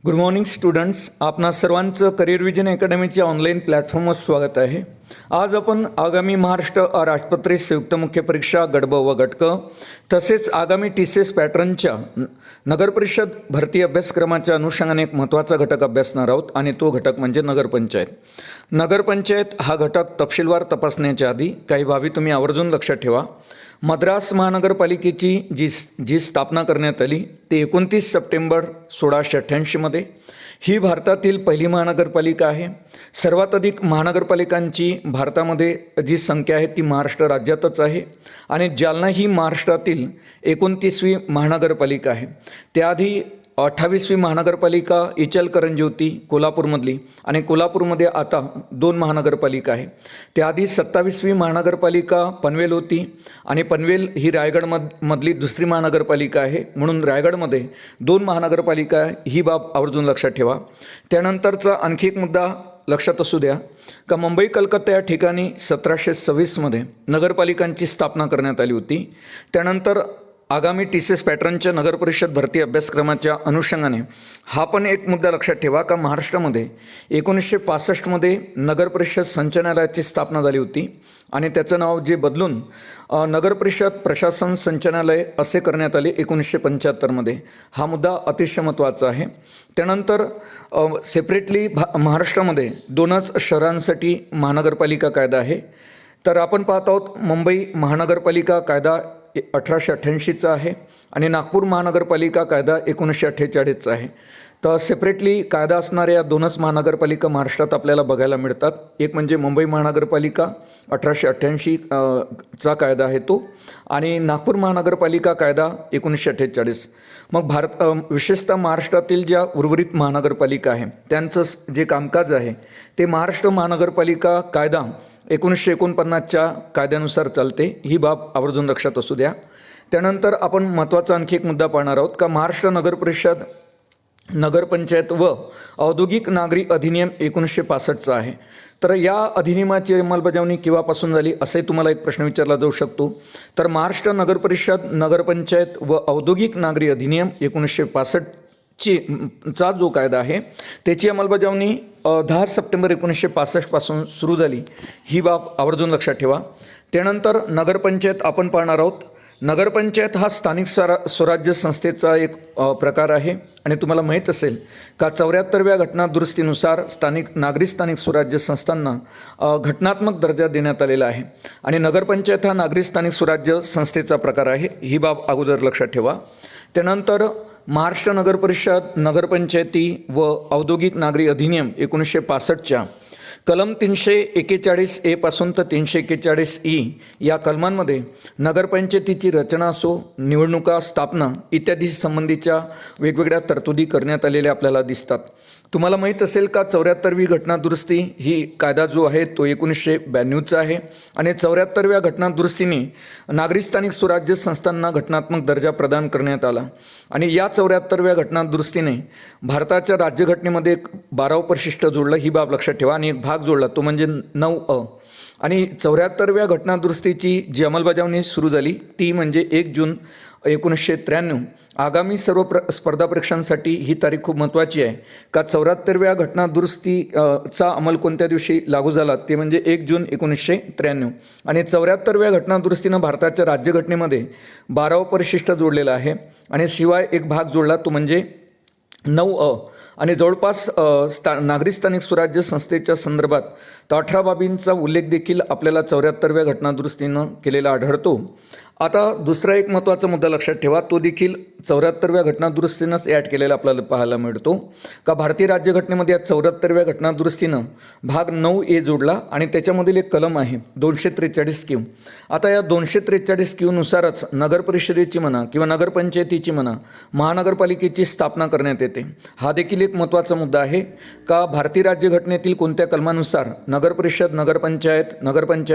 Good morning students. आपणा सर्वांचं career vision अकॅडमीच्या online प्लॅटफॉर्मवर स्वागत आहे. आज आपण आगामी महाराष्ट्र राजपत्रित संयुक्त मुख्य परीक्षा गट ब व गट क तसेच आगामी TCS पॅटर्नच्या नगरपरिषद भरती अभ्यासक्रमाच्या अनुषंगाने एक महत्त्वाचा घटक अभ्यासणार आहोत आणि तो घटक म्हणजे नगरपंचायत. नगरपंचायत हा घटक तपशीलवार तपासण्याच्या आधी काही बाबी तुम्ही आवर्जून लक्षात ठेवा. मद्रास महानगरपालिकेची जी स्थापना करण्यात आली ते 29 सप्टेंबर 1688 ही भारतातील पहिली महानगरपालिका आहे. सर्वात अधिक महानगरपालिकांची भारतामध्ये जी संख्या आहे ती महाराष्ट्र राज्यातच आहे आणि जालना ही महाराष्ट्रातील 29वी महानगरपालिका आहे. त्याआधी 28वी महानगरपालिका इचलकरंजी होती कोल्हापूरमधली आणि कोल्हापूरमध्ये आता 2 महानगरपालिका आहे. त्याआधी 27वी महानगरपालिका पनवेल होती आणि पनवेल ही रायगडमधली दुसरी महानगरपालिका आहे, म्हणून रायगडमध्ये 2 महानगरपालिका ही बाब आवर्जून लक्षात ठेवा. त्यानंतरचा आणखी एक मुद्दा लक्षात असू द्या का मुंबई कलकत्ता या ठिकाणी 1726मध्ये नगरपालिकांची स्थापना करण्यात आली होती. त्यानंतर आगामी TCS पॅटर्नच्या नगरपरिषद भरती अभ्यासक्रमाच्या अनुषंगाने हा पण एक मुद्दा लक्षात ठेवा का महाराष्ट्रामध्ये 1965मध्ये नगरपरिषद संचालनालयाची स्थापना झाली होती आणि त्याचं नाव जे बदलून नगरपरिषद प्रशासन संचालनालय असे करण्यात आले 1975मध्ये. हा मुद्दा अतिशय महत्त्वाचा आहे. त्यानंतर सेपरेटली महाराष्ट्रामध्ये 2च शहरांसाठी महानगरपालिका कायदा आहे. तर आपण पाहत आहोत मुंबई महानगरपालिका कायदा 1888चा आहे आणि नागपूर महानगरपालिका कायदा 1948चा आहे. तर सेपरेटली कायदा असणाऱ्या 2च महानगरपालिका महाराष्ट्रात आपल्याला बघायला मिळतात. एक म्हणजे मुंबई महानगरपालिका 1888 चा कायदा आहे तो, आणि नागपूर महानगरपालिका कायदा 1948. मग विशेषतः महाराष्ट्रातील ज्या उर्वरित महानगरपालिका आहे त्यांचं जे कामकाज आहे ते महाराष्ट्र महानगरपालिका कायदा 1949च्या कायद्यानुसार चालते. ही बाब आवर्जून लक्षात असू द्या. त्यानंतर आपण महत्त्वाचा आणखी एक मुद्दा पाहणार आहोत का महाराष्ट्र नगरपरिषद नगरपंचायत व औद्योगिक नागरी अधिनियम 1965चा आहे. तर या अधिनियमाची अंमलबजावणी केव्हापासून झाली असे तुम्हाला एक प्रश्न विचारला जाऊ शकतो. तर महाराष्ट्र नगरपरिषद नगरपंचायत व औद्योगिक नागरी अधिनियम 1965 चा जो कायदा आहे त्याची अंमलबजावणी 10 सप्टेंबर 1965 पासून सुरू झाली. ही बाब आवर्जून लक्षात ठेवा. त्यानंतर नगरपंचायत आपण पाहणार आहोत. नगरपंचायत हा स्थानिक स्वराज्य संस्थेचा एक प्रकार आहे आणि तुम्हाला माहीत असेल का 74व्या घटनादुरुस्तीनुसार नागरी स्थानिक स्वराज्य संस्थांना घटनात्मक दर्जा देण्यात आलेला आहे आणि नगरपंचायत हा नागरी स्थानिक स्वराज्य संस्थेचा प्रकार आहे. ही बाब अगोदर लक्षात ठेवा. त्यानंतर महाराष्ट्र नगरपरिषद नगरपंचायती व औद्योगिक नागरी अधिनियम 1965च्या कलम 341A पासून तर 341E या कलमांमध्ये नगरपंचायतीची रचना असो, निवडणुका, स्थापना इत्यादी संबंधीच्या वेगवेगळ्या तरतुदी करण्यात आलेल्या आपल्याला दिसतात. तुम्हाला माहीत असेल का 74वी घटनादुरुस्ती ही कायदा जो आहे तो 1992चा आहे आणि 74व्या घटनादुरुस्तीने नागरी स्थानिक स्वराज्य संस्थांना घटनात्मक दर्जा प्रदान करण्यात आला आणि या 74व्या घटनादुरुस्तीने भारताच्या राज्यघटनेमध्ये 12वं परिशिष्ट जोडलं. ही बाब लक्षात ठेवा आणि एक भाग जोडला तो म्हणजे 9A. आणि 74व्या घटनादुरुस्तीची जी अंमलबजावणी सुरू झाली ती म्हणजे 1 जून 1993. आगामी सर्व स्पर्धा परीक्षांसाठी ही तारीख खूप महत्त्वाची आहे का 74व्या घटनादुरुस्तीचा अंमल कोणत्या दिवशी लागू झाला ते म्हणजे 1 जून 1993 आणि 74व्या घटनादुरुस्तीनं भारताच्या राज्यघटनेमध्ये 12वं परिशिष्ट जोडलेलं आहे आणि शिवाय एक भाग जोडला तो म्हणजे 9A आणि जवळपास नागरी स्थानिक स्वराज्य संस्थेच्या संदर्भात 18 बाबींचा उल्लेख देखील आपल्याला 74व्या घटनादुरुस्तीनं केलेला आढळतो. आता दुसरा एक महत्त्वाचा मुद्दा लक्षात ठेवा, तो देखील 74व्या घटनादुरुस्तीनंच ॲड केलेला आपल्याला पाहायला मिळतो का भारतीय राज्यघटनेमध्ये या 74व्या घटनादुरुस्तीनं भाग 9A जोडला आणि त्याच्यामधील एक कलम आहे 243Q. आता या 243Q नुसारच नगरपरिषदेची म्हणा किंवा नगरपंचायतीची म्हणा महानगरपालिकेची स्थापना करण्यात येते. हा देखील एक महत्त्वाचा मुद्दा आहे का भारतीय राज्यघटनेतील कोणत्या कलमानुसार नगरपरिषद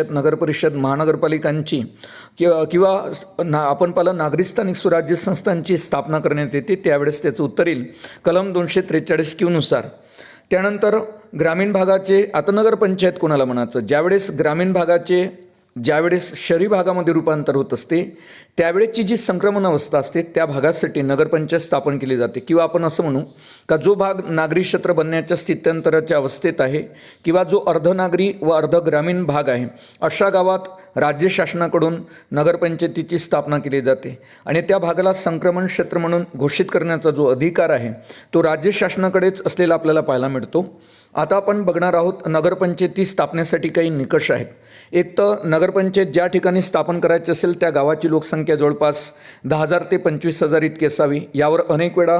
नगरपरिषद महानगरपालिकांची किंवा आपण पाहिलं नागरी स्थानिक स्वराज्य संस्थांची स्थापना करण्यात येते त्यावेळेस त्याचं उत्तर येईल कलम 243Q नुसार. त्यानंतर ग्रामीण भागाचे आता नगरपंचायत कोणाला म्हणायचं ज्यावेळेस ग्रामीण भागाचे ज्यावेळेस शहरी भागामध्ये रूपांतर होत असते त्यावेळेची जी संक्रमण अवस्था असते त्या भागासाठी नगरपंचायत स्थापन केली जाते, किंवा आपण असं म्हणू का जो भाग नागरी क्षेत्र बनण्याच्या स्थित्यंतराच्या अवस्थेत आहे किंवा जो अर्धनागरी व अर्धग्रामीण भाग आहे अशा गावात राज्य शासनाकडून नगरपंचायतीची स्थापना केली जाते आणि त्या भागाला संक्रमण क्षेत्र म्हणून घोषित करण्याचा जो अधिकार आहे तो राज्य शासनाकडेच असलेला आपल्याला पाहायला मिळतो. आता आपण बघणार आहोत नगरपंचायती स्थापनेसाठी काही निकष आहेत. एक तर नगरपंचायत ज्या ठिकाणी स्थापन करायची असेल त्या गावाची लोकसंख्या जवळपास 10,000 ते 25,000 इतकी असावी. यावर अनेक वेळा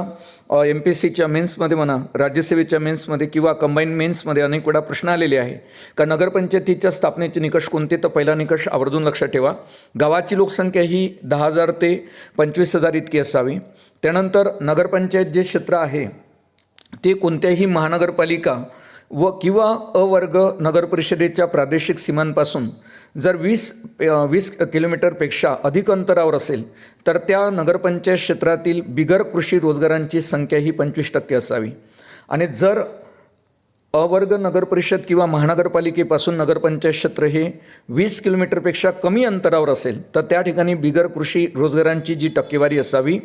MPSCच्या मेन्समध्ये म्हणा, राज्यसेवेच्या मेन्समध्ये किंवा कंबाईन मेन्समध्ये अनेक वेळा प्रश्न आलेले आहे का नगरपंचायतीच्या स्थापनेचे निकष कोणते. तर पहिला निकष आवर्जून लक्षात ठेवा, गावाची लोकसंख्या ही 10,000 ते 25,000 इतकी असावी. त्यानंतर नगरपंचायत जे क्षेत्र आहे ते कोणत्याही महानगरपालिका व किंवा अवर्ग नगरपरिषदेच्या प्रादेशिक सीमांपासून जर 20 किलोमीटरपेक्षा अधिक अंतरावर असेल तर त्या नगरपंचायत क्षेत्रातील बिगर कृषी रोजगारांची संख्या ही 25% असावी. आणि जर अवर्ग नगरपरिषद किंवा महानगरपालिकेपासून नगरपंचायत क्षेत्र हे 20 किलोमीटरपेक्षा कमी अंतरावर असेल तर त्या ठिकाणी बिगर कृषी रोजगारांची जी टक्केवारी असावी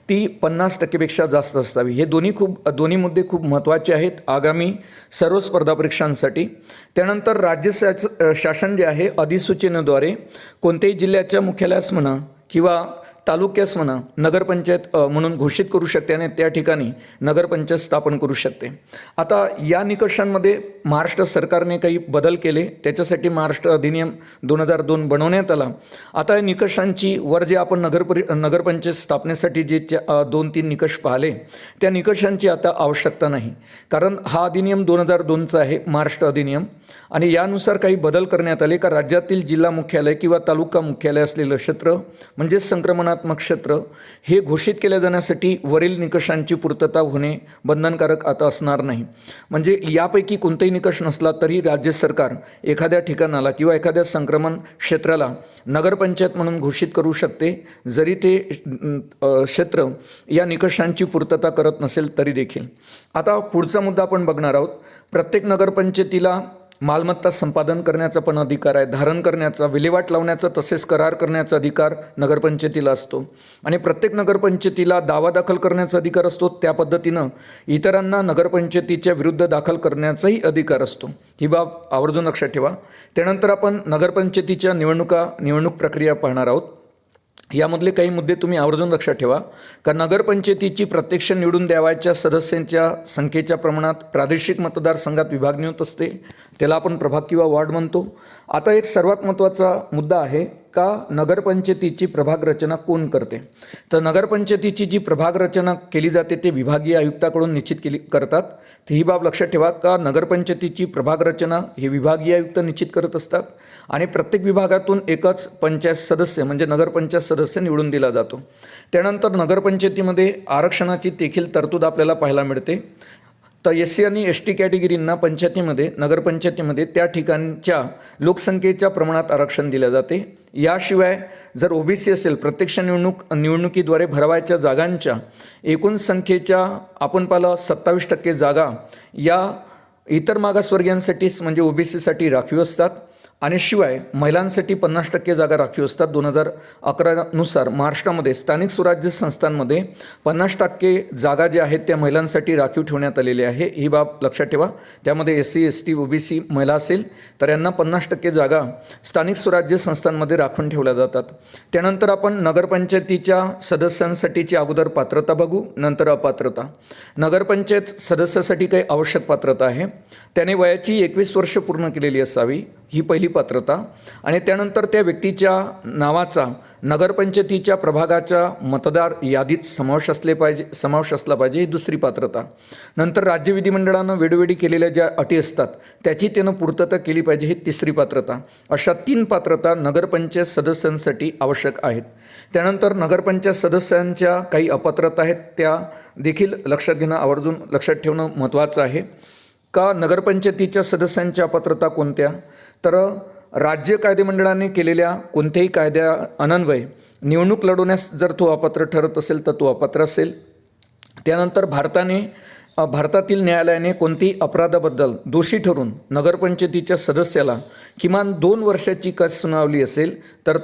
ती 50%पेक्षा जास्त असावी. हे दोन्ही मुद्दे खूप महत्त्वाचे आहेत आगामी सर्व स्पर्धा परीक्षांसाठी. त्यानंतर राज्य शासन जे आहे अधिसूचनेद्वारे कोणत्याही जिल्ह्याच्या मुख्यालयास म्हणा किंवा तालुक्यास म्हणा नगरपंचायत म्हणून घोषित करू शकते आणि त्या ठिकाणी नगरपंचायत स्थापन करू शकते. आता या निकषांमध्ये महाराष्ट्र सरकारने काही बदल केले, त्याच्यासाठी महाराष्ट्र अधिनियम 2002 बनवण्यात आला. आता या निकषांची वर जे आपण नगरपंचायत स्थापनेसाठी जे 2-3 निकष पाहिले त्या निकषांची आता आवश्यकता नाही, कारण हा अधिनियम 2002चा आहे महाराष्ट्र अधिनियम. आणि यानुसार काही बदल करण्यात आले का राज्यातील जिल्हा मुख्यालय किंवा तालुका मुख्यालय असलेलं क्षेत्र म्हणजे संक्रमणात्मक क्षेत्र हे घोषित केले जाण्यासाठी वरील निकषांची पूर्तता होणे बंधनकारक आता असणार नाही. म्हणजे यापैकी कोणताही निकष नसला तरी राज्य सरकार एखाद्या ठिकाणाला किंवा एखाद्या संक्रमण क्षेत्राला नगरपंचायत म्हणून घोषित करू शकते, जरी ते क्षेत्र या निकषांची पूर्तता करत नसेल तरी देखील. आता पुढचा मुद्दा आपण बघणार आहोत. प्रत्येक नगरपंचायतीला मालमत्ता संपादन करण्याचा पण अधिकार आहे, धारण करण्याचा, विल्हेवाट लावण्याचा तसेच करार करण्याचा अधिकार नगरपंचायतीला असतो. आणि प्रत्येक नगरपंचायतीला दावा दाखल करण्याचा अधिकार असतो. त्या पद्धतीनं इतरांना नगरपंचायतीच्या विरुद्ध दाखल करण्याचाही अधिकार असतो. ही बाब आवर्जून लक्षात ठेवा. त्यानंतर आपण नगरपंचायतीच्या निवडणूक प्रक्रिया पाहणार आहोत. यामधले काही मुद्दे तुम्ही आवर्जून लक्षात ठेवा का नगरपंचायतीची प्रत्यक्ष निवडून द्यावयाच्या सदस्यांच्या संख्येच्या प्रमाणात प्रादेशिक मतदारसंघात विभागणी होत असते, त्याला आपण प्रभाग किंवा वॉर्ड म्हणतो. आता एक सर्वात महत्त्वाचा मुद्दा आहे का नगरपंचायतीची प्रभाग रचना कोण करते. तर नगरपंचायतीची जी प्रभाग रचना केली जाते ते विभागीय आयुक्ताकडून निश्चित करतात. ही बाब लक्षात ठेवा का नगरपंचायतीची प्रभाग रचना हे विभागीय आयुक्त निश्चित करत असतात आणि प्रत्येक विभागातून एकच पंचायत सदस्य म्हणजे नगरपंचायत सदस्य निवडून दिला जातो. त्यानंतर नगरपंचायतीमध्ये आरक्षणाची देखील तरतूद आपल्याला पाहायला मिळते. तर SC आणि ST कॅटेगरींना नगरपंचायतीमध्ये त्या ठिकाणच्या लोकसंख्येच्या प्रमाणात आरक्षण दिले जाते. याशिवाय जर OBC असेल प्रत्यक्ष निवडणुकीद्वारे भरवायच्या जागांच्या एकूण संख्येच्या आपण पाहिलं 27% जागा या इतर मागासवर्गीयांसाठीच म्हणजे OBCसाठी राखीव असतात. आणि शिवाय महिलांसाठी 50% जागा राखीव असतात. 2011 नुसार महाराष्ट्रामध्ये स्थानिक स्वराज्य संस्थांमध्ये 50% जागा ज्या आहेत त्या महिलांसाठी राखीव ठेवण्यात आलेली आहे. ही बाब लक्षात ठेवा. त्यामध्ये SC ST OBC महिला असेल तर यांना 50% जागा स्थानिक स्वराज्य संस्थांमध्ये राखून ठेवल्या जातात. त्यानंतर आपण नगरपंचायतीच्या सदस्यांसाठीची अगोदर पात्रता बघू, नंतर अपात्रता. नगरपंचायत सदस्यासाठी काही आवश्यक पात्रता आहे. त्याने वयाची 21 वर्ष पूर्ण केलेली असावी, ही पहिली पात्रता. आणि त्यानंतर त्या व्यक्तीच्या नावाचा नगरपंचायतीच्या प्रभागाच्या मतदार यादीत समावेश असला पाहिजे, ही दुसरी पात्रता. नंतर राज्य विधिमंडळानं वेळोवेळी केलेल्या ज्या अटी असतात त्याची त्यानं पूर्तता केली पाहिजे, ही तिसरी पात्रता. अशा 3 पात्रता नगरपंचायत सदस्यांसाठी आवश्यक आहेत. त्यानंतर नगरपंचायत सदस्यांच्या काही अपात्रता आहेत, त्या देखील लक्षात घेणं आवर्जून लक्षात ठेवणं महत्त्वाचं आहे. का नगरपंचायतीच्या सदस्यांच्या अपात्रता कोणत्या, तर राज्य कायदेमंडळाने केलेल्या कोणत्याही कायद्या अनन्वये निवडणूक लढवण्यास जर तो अपात्र ठरत असेल तर तो अपात्र असेल. त्यानंतर भारताने भारतातील न्यायालयाने कोणतीही अपराधाबद्दल दोषी ठरून नगरपंचायतीच्या सदस्याला किमान 2 वर्षाची कस सुनावली असेल तर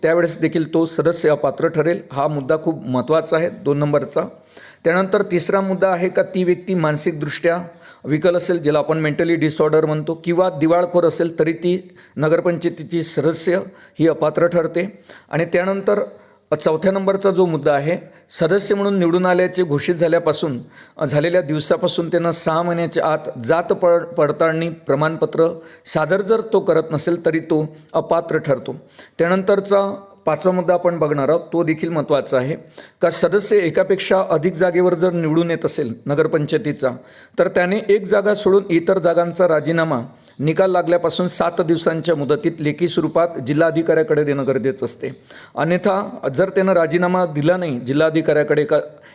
त्यावेळेस देखील तो सदस्य अपात्र ठरेल. हा मुद्दा खूप महत्त्वाचा आहे 2 नंबरचा. त्यानंतर तिसरा मुद्दा आहे का ती व्यक्ती मानसिकदृष्ट्या विकल असेल, ज्याला आपण मेंटली डिसऑर्डर म्हणतो, किंवा दिवाळखोर असेल तरी ती नगरपंचायतीची सदस्य ही अपात्र ठरते. आणि त्यानंतर चौथ्या नंबरचा जो मुद्दा आहे, सदस्य म्हणून निवडून आल्याचे घोषित झालेल्या दिवसापासून त्यांना 6 महिन्याच्या आत जात पडताळणी प्रमाणपत्र सादर जर तो करत नसेल तरी तो अपात्र ठरतो. त्यानंतरचा 5वा मुद्दा आपण बघणार आहोत, तो देखील महत्त्वाचा आहे का सदस्य एकापेक्षा अधिक जागेवर जर निवडून येत असेल नगरपंचायतीचा तर त्याने एक जागा सोडून इतर जागांचा राजीनामा निकाल लागल्यापासून 7 दिवसांच्या मुदतीत लेखी स्वरूपात जिल्हाधिकाऱ्याकडे देणं गरजेचं असते. अन्यथा जर त्यानं राजीनामा दिला नाही जिल्हाधिकाऱ्याकडे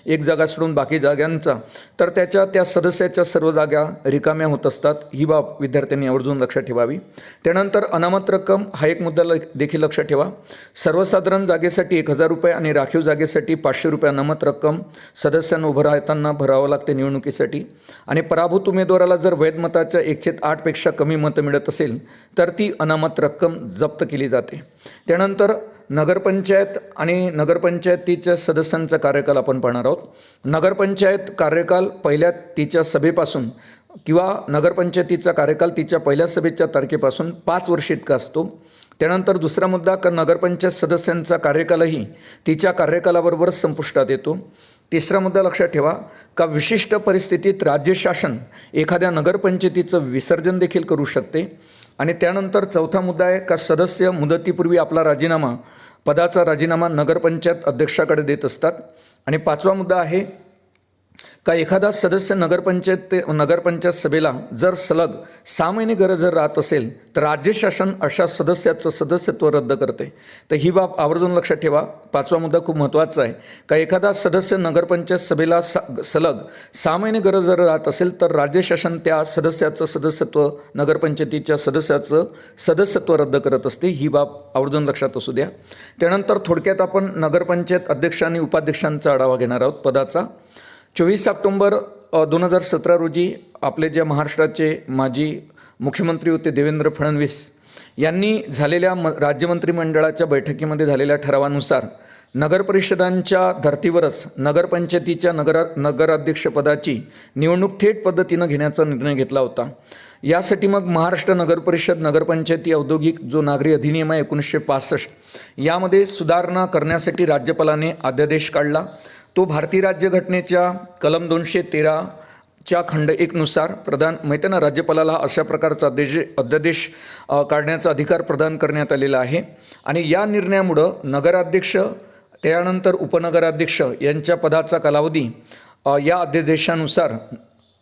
एक जागा सोडून बाकी जागांचा, तर त्या सदस्याच्या सर्व जागा रिकाम्या होत असतात. ही बाब विद्यार्थ्यांनी आवर्जून लक्षात ठेवावी. त्यानंतर अनामत रक्कम हा एक मुद्दा देखील लक्षात ठेवा. सर्वसाधारण जागेसाठी 1000 रुपये आणि राखीव जागेसाठी 500 रुपये अनामत रक्कम सदस्यांना उभं राहताना भरावं लागते निवडणुकीसाठी. आणि पराभूत उमेदवाराला जर वैध मताच्या 1/8 पेक्षा कमी मतं मिळत असेल तर ती अनामत रक्कम जप्त केली जाते. त्यानंतर नगरपंचायत आणि नगरपंचायतीच्या सदस्यांचा कार्यकाल आपण पाहणार आहोत. नगरपंचायत कार्यकाल पहिल्या तिच्या सभेपासून किंवा नगरपंचायतीचा कार्यकाल तिच्या पहिल्या सभेच्या तारखेपासून 5 वर्ष इतका असतो. त्यानंतर दुसरा मुद्दा का नगरपंचायत सदस्यांचा कार्यकालही तिच्या कार्यकालाबरोबर संपुष्टात येतो. तिसरा मुद्दा लक्षात ठेवा का विशिष्ट परिस्थितीत राज्य शासन एखाद्या नगरपंचायतीचं विसर्जन देखील करू शकते. आणि त्यानंतर चौथा मुद्दा आहे का सदस्य मुदतीपूर्वी आपला पदाचा राजीनामा नगरपंचायत अध्यक्षाकडे देत असतात. आणि 5वा मुद्दा आहे का एखादा सदस्य नगरपंचायत सभेला जर सलग 6 महिने गरज जर राहत असेल तर राज्य शासन अशा सदस्याचं सदस्यत्व रद्द करते. तर ही बाब आवर्जून लक्षात ठेवा. 5वा मुद्दा खूप महत्त्वाचा आहे का एखादा सदस्य नगरपंचायत सभेला सलग 6 महिने गरज जर राहत असेल तर राज्य शासन त्या सदस्याचं नगरपंचायतीच्या सदस्याचं सदस्यत्व रद्द करत असते. ही बाब आवर्जून लक्षात असू द्या. त्यानंतर थोडक्यात आपण नगरपंचायत अध्यक्ष आणि उपाध्यक्षांचा आढावा घेणार आहोत पदाचा. 24 ऑक्टोबर 2017 रोजी आपले जे महाराष्ट्राचे माजी मुख्यमंत्री होते देवेंद्र फडणवीस यांनी झालेल्या राज्य मंत्रिमंडळाच्या बैठकीमध्ये झालेल्या ठरावानुसार नगरपरिषदांच्या धर्तीवरच नगरपंचायतीच्या नगराध्यक्षपदाची निवडणूक थेट पद्धतीनं घेण्याचा निर्णय घेतला होता. यासाठी मग महाराष्ट्र नगरपरिषद नगरपंचायती औद्योगिक जो नागरी अधिनियम आहे 1965 यामध्ये सुधारणा करण्यासाठी राज्यपालाने अध्यादेश काढला. तो भारतीय राज्यघटनेच्या कलम 213च्या खंड 1 नुसार माहिती ना राज्यपालाला अशा प्रकारचा अध्यादेश काढण्याचा अधिकार प्रदान करण्यात आलेला आहे. आणि या निर्णयामुळं नगराध्यक्ष त्यानंतर उपनगराध्यक्ष यांच्या पदाचा कालावधी या अध्यादेशानुसार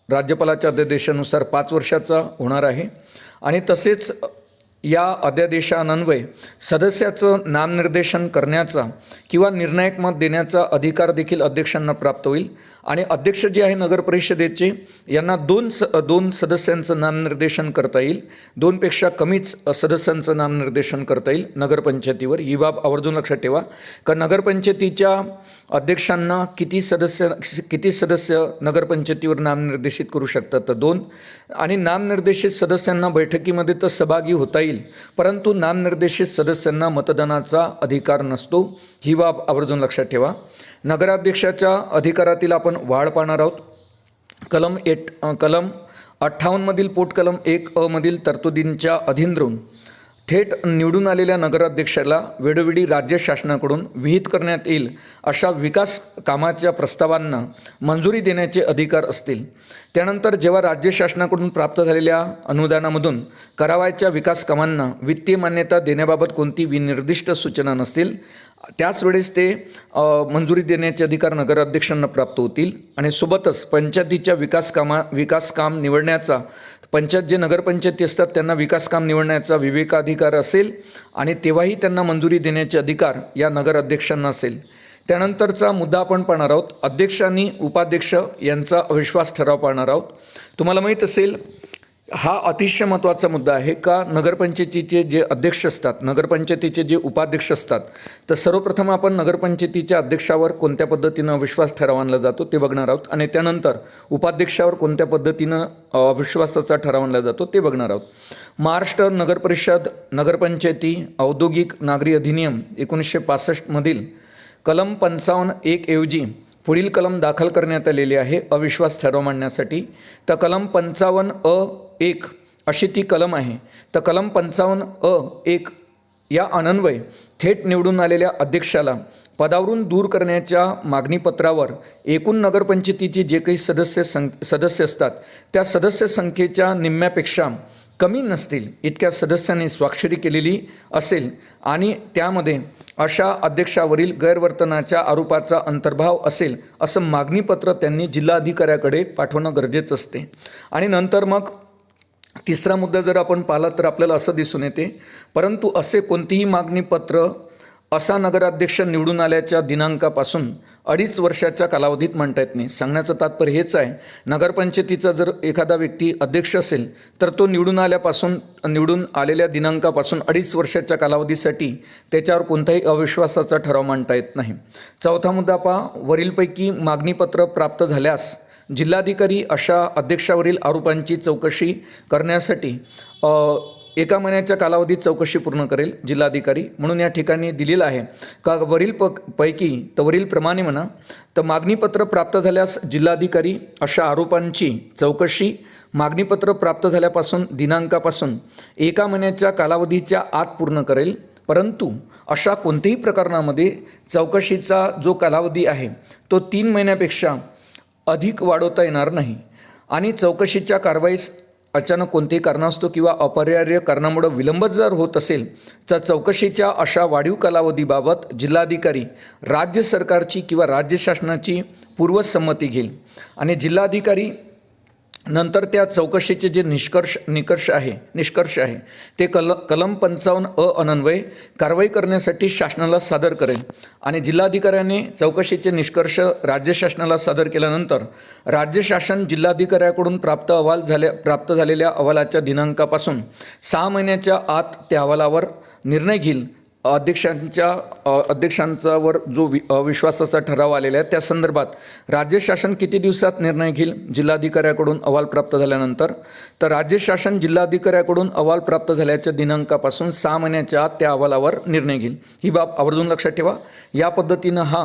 राज्यपालाच्या अध्यादेशानुसार 5 वर्षाचा होणार आहे. आणि तसेच या अध्यादेशान्वये सदस्याचं नामनिर्देशन करण्याचा किंवा निर्णायक मत देण्याचा अधिकार देखील अध्यक्षांना प्राप्त होईल. आणि अध्यक्ष जे आहे नगर परिषदेचे यांना 2 सदस्यांचं नामनिर्देशन करता येईल. 2 पेक्षा कमीच सदस्यांचं नामनिर्देशन करता येईल नगरपंचायतीवर. ही बाब आवर्जून लक्षात ठेवा का नगरपंचायतीच्या अध्यक्षांना किती सदस्य नगरपंचायतीवर नामनिर्देशित करू शकतात तर 2. आणि नामनिर्देशित सदस्यांना बैठकीमध्ये तर सहभागी होता येईल परंतु नामनिर्देशित सदस्यांना मतदानाचा अधिकार नसतो. ही बाब आवर्जून लक्षात ठेवा. नगराध्यक्षाच्या अधिकारातील आपण वाढ पाहणार आहोत. कलम 58 मधील पोटकलम 1 मधील तरतुदींच्या अधीन राहून थेट निवडून आलेल्या नगराध्यक्षाला वेळोवेळी राज्य शासनाकडून विहित करण्यात येईल अशा विकास कामाच्या प्रस्तावांना मंजुरी देण्याचे अधिकार असतील. त्यानंतर जेव्हा राज्य शासनाकडून प्राप्त झालेल्या अनुदानामधून करावयाच्या विकास कामांना वित्तीय मान्यता देण्याबाबत कोणती विनिर्दिष्ट सूचना नसतील त्याच वेळेस ते मंजुरी देण्याचे अधिकार नगराध्यक्षांना प्राप्त होतील. आणि सोबतच पंचायतीच्या विकास काम निवडण्याचा पंचायत जे नगरपंचायती असतात त्यांना विकास काम निवडण्याचा विवेकाधिकार असेल आणि तेव्हाही त्यांना मंजुरी देण्याचे अधिकार या नगराध्यक्षांना असेल. त्यानंतरचा मुद्दा आपण पाहणार आहोत. अध्यक्ष आणि उपाध्यक्ष यांचा अविश्वास ठराव पाहणार आहोत. तुम्हाला माहीत असेल हा अतिशय महत्त्वाचा मुद्दा आहे का नगरपंचायतीचे जे अध्यक्ष असतात, नगरपंचायतीचे जे उपाध्यक्ष असतात, तर सर्वप्रथम आपण नगरपंचायतीच्या अध्यक्षावर कोणत्या पद्धतीनं अविश्वास ठराव आणला जातो ते बघणार आहोत आणि त्यानंतर उपाध्यक्षावर कोणत्या पद्धतीनं अविश्वासाचा ठराव आणला जातो ते बघणार आहोत. महाराष्ट्र नगरपरिषद नगरपंचायती औद्योगिक नागरी अधिनियम 1965मधील कलम 55(1) ऐवजी पुढील कलम दाखल करण्यात आलेली आहे अविश्वास ठराव मांडण्यासाठी. तर कलम 55(1) अशी ती कलम आहे. तर कलम 55(1) या अन्वये थेट निवडून आलेल्या अध्यक्षाला पदावरून दूर करण्याच्या मागणीपत्रावर एकूण नगरपंचायतीचे जे काही सदस्य असतात त्या सदस्य संख्येच्या निम्म्यापेक्षा कमी नसतील इतक्या सदस्यांनी स्वाक्षरी केलेली असेल आणि त्यामध्ये अशा अध्यक्षावरील गैरवर्तनाच्या आरोपाचा अंतर्भाव असेल असं मागणीपत्र त्यांनी जिल्हाधिकाऱ्याकडे पाठवणं गरजेचं असते. आणि नंतर मग तिसरा मुद्दा जर आपण पाहिला तर आपल्याला असं दिसून येते, परंतु असे कोणतेही मागणीपत्र असा नगराध्यक्ष निवडून आल्याच्या दिनांकापासून 2.5 वर्षाच्या कालावधीत मांडता येत नाही. सांगण्याचं तात्पर्य हेच आहे, नगरपंचायतीचा जर एखादा व्यक्ती अध्यक्ष असेल तर तो निवडून आलेल्या दिनांकापासून 2.5 वर्षाच्या कालावधीसाठी त्याच्यावर कोणताही अविश्वासाचा ठराव मांडता येत नाही. चौथा मुद्दा पहा, वरीलपैकी मागणीपत्र प्राप्त झाल्यास जिल्हाधिकारी अशा अध्यक्षावरील आरोपांची चौकशी करण्यासाठी 1 महिन्याच्या कालावधीत चौकशी पूर्ण करेल जिल्हाधिकारी. म्हणून या ठिकाणी दिलेलं आहे का वरीलप्रमाणे म्हणा, तर मागणीपत्र प्राप्त झाल्यास जिल्हाधिकारी अशा आरोपांची चौकशी मागणीपत्र प्राप्त झाल्यापासून दिनांकापासून 1 महिन्याच्या कालावधीच्या आत पूर्ण करेल. परंतु अशा कोणत्याही प्रकरणामध्ये चौकशीचा जो कालावधी आहे तो 3 महिन्यापेक्षा अधिक वाढवता येणार नाही. आणि चौकशीच्या कारवाईस अचानक कोणतेही कारणास्तव किंवा अपरिहार्य कारणामुळे विलंब जर होत असेल तर चौकशीच्या अशा वाढीव कालावधीबाबत जिल्हाधिकारी राज्य सरकारची किंवा राज्य शासनाची पूर्वसंमती घेईल आणि जिल्हाधिकारी नंतर त्या चौकशीचे जे निष्कर्ष आहे ते कलम 55(अ) अन्वये कारवाई करण्यासाठी शासनाला सादर करेल. आणि जिल्हाधिकाऱ्याने चौकशीचे निष्कर्ष राज्य शासनाला सादर केल्यानंतर राज्य शासन जिल्हाधिकाऱ्याकडून प्राप्त झालेल्या अहवालाच्या दिनांकापासून 6 महिन्याच्या आत त्या अहवालावर निर्णय घेईल. अध्यक्षांच्यावर जो अविश्वासाचा ठराव आलेला आहे त्या संदर्भात राज्य शासन किती दिवसात निर्णय घेईल जिल्हाधिकाऱ्याकडून अहवाल प्राप्त झाल्यानंतर, तर राज्य शासन जिल्हाधिकाऱ्याकडून अहवाल प्राप्त झाल्याच्या दिनांकापासून 6 महिन्याच्या आत त्या अहवालावर निर्णय घेईल. ही बाब आवर्जून लक्षात ठेवा. या पद्धतीनं हा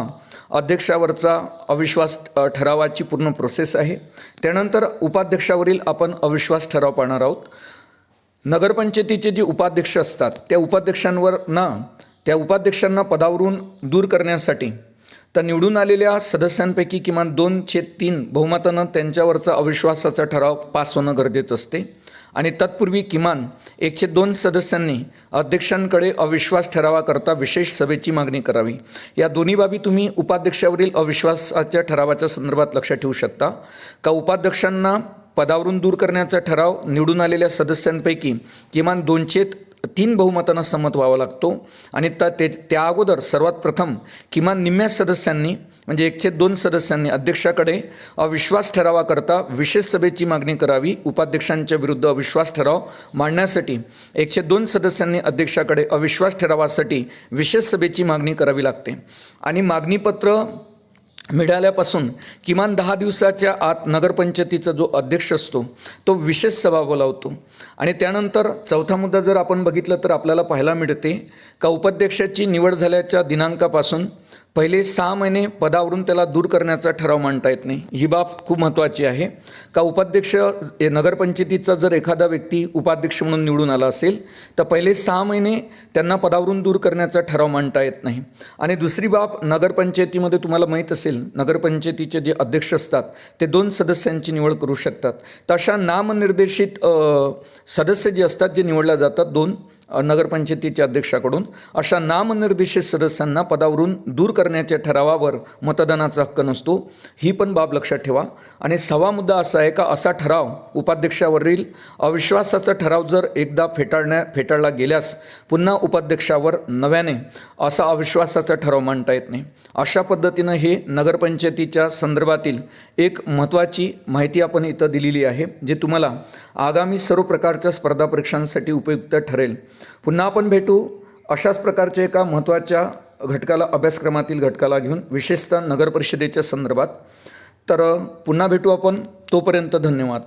अध्यक्षावरचा अविश्वास ठरावाची पूर्ण प्रोसेस आहे. त्यानंतर उपाध्यक्षावरील आपण अविश्वास ठराव पाहणार आहोत. नगरपंचायतीचे जे उपाध्यक्ष असतात त्या उपाध्यक्षांना पदावरून दूर करण्यासाठी तर निवडून आलेल्या सदस्यांपैकी किमान 2/3 बहुमतानं त्यांच्यावरचा अविश्वासाचा ठराव पास होणं गरजेचं असते. आणि तत्पूर्वी किमान 1/2 सदस्यांनी अध्यक्षांकडे अविश्वास ठरावाकरता विशेष सभेची मागणी करावी. या दोन्ही बाबी तुम्ही उपाध्यक्षावरील अविश्वासाच्या ठरावाच्या संदर्भात लक्षात ठेवू शकता का उपाध्यक्षांना पदावरून दूर करण्याचा ठराव निवडून आलेल्या सदस्यांपैकी किमान 2/3 बहुमतानं संमत व्हावा लागतो. आणि त्या अगोदर सर्वात प्रथम किमान निम्म्या सदस्यांनी म्हणजे 1/2 सदस्यांनी अध्यक्षाकडे अविश्वास ठरावाकरता विशेष सभेची मागणी करावी. उपाध्यक्षांच्या विरुद्ध अविश्वास ठराव मांडण्यासाठी 1/2 सदस्यांनी अध्यक्षाकडे अविश्वास ठरावासाठी विशेष सभेची मागणी करावी लागते. आणि मागणीपत्र मिळाल्यापासून किमान 10 दिवसाच्या आत नगरपंचायतीचा जो अध्यक्ष असतो तो विशेष सभा बोलावतो. आणि त्यानंतर चौथा मुद्दा जर आपण बघितलं तर आपल्याला पाहायला मिळते का उपाध्यक्षाची निवड झाल्याच्या दिनांकापासून पहिले 6 महिने पदावरून त्याला दूर करण्याचा ठराव मांडता येत नाही. ही बाब खूप महत्त्वाची आहे का नगरपंचायतीचा जर एखादा व्यक्ती उपाध्यक्ष म्हणून निवडून आला असेल तर पहिले 6 महिने त्यांना पदावरून दूर करण्याचा ठराव मांडता येत नाही. आणि दुसरी बाब, नगरपंचायतीमध्ये तुम्हाला माहीत असेल नगरपंचायतीचे जे अध्यक्ष असतात ते 2 सदस्यांची निवड करू शकतात. तर अशा नामनिर्देशित सदस्य जे असतात जे निवडल्या जातात 2 नगरपंचायतीच्या अध्यक्षाकडून अशा नामनिर्देशित सदस्यांना पदावरून दूर करण्याच्या ठरावावर मतदानाचा हक्क नसतो, ही पण बाब लक्षात ठेवा. आणि 6वा मुद्दा असा आहे का असा ठराव उपाध्यक्षावरील अविश्वासाचा ठराव जर एकदा फेटाळला गेल्यास पुन्हा उपाध्यक्षावर नव्याने असा अविश्वासाचा ठराव मांडता येत नाही. अशा पद्धतीनं हे नगरपंचायतीच्या संदर्भातील एक महत्त्वाची माहिती आपण इथं दिलेली आहे, जे तुम्हाला आगामी सर्व प्रकारच्या स्पर्धा परीक्षांसाठी उपयुक्त ठरेल. पुन्हा आपण भेटू अशाच प्रकारच्या एका महत्त्वाच्या घटकाला, अभ्यासक्रमातील घटकाला घेऊन, विशेषतः नगर परिषदेच्या संदर्भात. तर पुन्हा भेटू आपण. तोपर्यंत धन्यवाद.